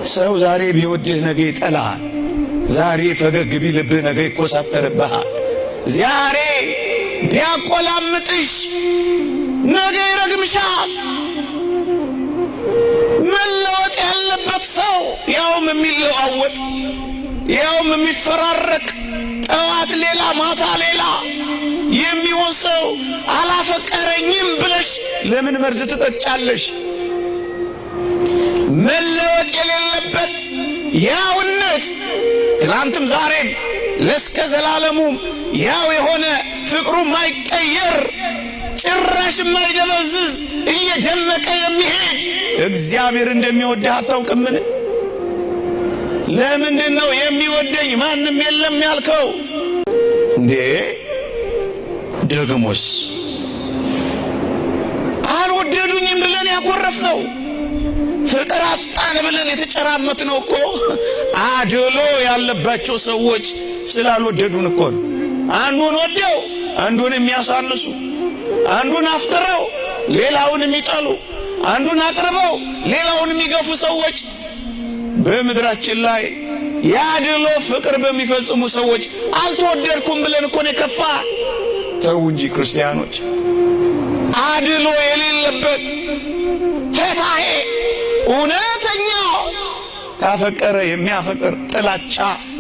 ሰው ዛሬ ቢወድህ ነገ ይጠላሃል። ዛሬ ፈገግ ቢልብህ ነገ ይኮሳተርብሃል። ዛሬ ቢያቆላምጥሽ ነገ ይረግምሻል። መለወጥ ያለበት ሰው ያውም የሚለዋወጥ ያውም የሚፈራረቅ ጠዋት ሌላ ማታ ሌላ የሚሆን ሰው አላፈቀረኝም ብለሽ ለምን መርዝ ትጠጫለሽ? መለወጥ የሌለበት ያውነት ትናንትም ዛሬም ለስከ ዘላለሙም ያው የሆነ ፍቅሩ ማይቀየር ጭራሽ ማይደበዝዝ እየደመቀ የሚሄድ እግዚአብሔር እንደሚወድህ አታውቅምን? ለምንድነው የሚወደኝ ማንም የለም ያልከው እንዴ? ደግሞስ አልወደዱኝም ብለን ያኮረፍነው ፍቅር አጣን ብለን የተጨራመትነው እኮ አድሎ ያለባቸው ሰዎች ስላልወደዱን እኮ ነው። አንዱን ወደው አንዱን የሚያሳንሱ፣ አንዱን አፍቅረው ሌላውን የሚጠሉ፣ አንዱን አቅርበው ሌላውን የሚገፉ ሰዎች በምድራችን ላይ ያድሎ ፍቅር በሚፈጽሙ ሰዎች አልተወደድኩም ብለን እኮ ነው የከፋ። ተው እንጂ ክርስቲያኖች፣ አድሎ የሌለበት ተታሄ እውነተኛ ካፈቀረ የሚያፈቅር ጥላቻ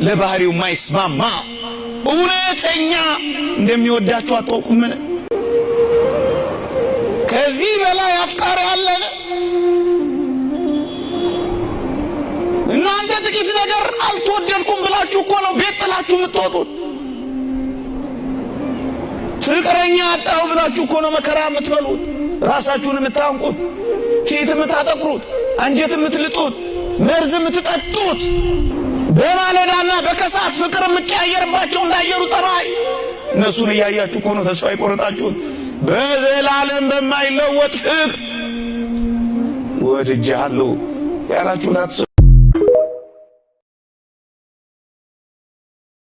ለባህሪው ማይስማማ እውነተኛ እንደሚወዳችሁ አታውቁምን? ከዚህ በላይ አፍቃሪ አለን? እናንተ ጥቂት ነገር አልተወደድኩም ብላችሁ እኮ ነው ቤት ጥላችሁ የምትወጡት። ፍቅረኛ አጣው ብላችሁ እኮ ነው መከራ የምትበሉት፣ ራሳችሁን የምታንቁት፣ ፊት የምታጠቁሩት፣ አንጀት የምትልጡት፣ መርዝ የምትጠጡት፣ በማለዳና በከሳት ፍቅር የምትቀያየርባቸው እንዳየሩ ጠባይ እነሱን እያያችሁ እኮ ነው ተስፋ የቆረጣችሁት። በዘላለም በማይለወጥ ፍቅር ወድጄሃለሁ ያላችሁን አትስሙ።